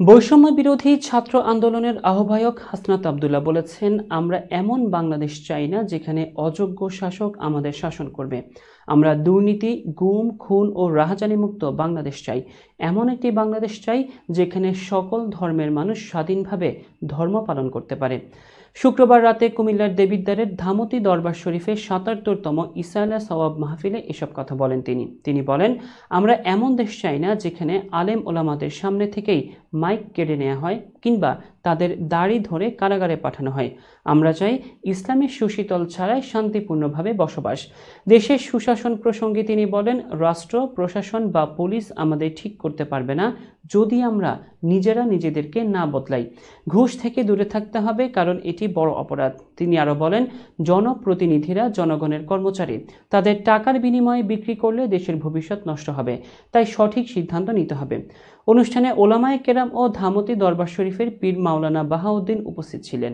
বৈষম্য বিরোধী ছাত্র আন্দোলনের আহ্বায়ক হাসনাত আব্দুল্লাহ বলেছেন, আমরা এমন বাংলাদেশ চাই না যেখানে অযোগ্য শাসক আমাদের শাসন করবে। আমরা দুর্নীতি, গুম, খুন ও রাহাজানি মুক্ত বাংলাদেশ চাই। এমন একটি বাংলাদেশ চাই যেখানে সকল ধর্মের মানুষ স্বাধীনভাবে ধর্ম পালন করতে পারে। শুক্রবার রাতে কুমিল্লার দেবিদ্বারের ধামতি দরবার শরীফে ৭৭তম ইসালা সওয়াব মাহফিলে এসব কথা বলেন তিনি বলেন, আমরা এমন দেশ চাই না যেখানে আলেম ওলামাদের সামনে থেকেই মাইক কেড়ে নেওয়া হয় কিংবা তাদের দাড়ি ধরে কারাগারে পাঠানো হয়। আমরা চাই ইসলামের সুশীতল ছাড়াই শান্তিপূর্ণভাবে বসবাস। দেশের সুশাসন প্রসঙ্গে তিনি বলেন, রাষ্ট্র, প্রশাসন বা পুলিশ আমাদের ঠিক করতে পারবে না যদি আমরা নিজেরা নিজেদেরকে না বদলাই। ঘুষ থেকে দূরে থাকতে হবে, কারণ এটি বড় অপরাধ। তিনি আরও বলেন, জনপ্রতিনিধিরা জনগণের কর্মচারী, তাদের টাকার বিনিময়ে বিক্রি করলে দেশের ভবিষ্যৎ নষ্ট হবে। তাই সঠিক সিদ্ধান্ত নিতে হবে। অনুষ্ঠানে ওলামায়ে কেরাম ও ধামতি দরবার শরীফের পীর মাওলানা বাহাউদ্দিন উপস্থিত ছিলেন।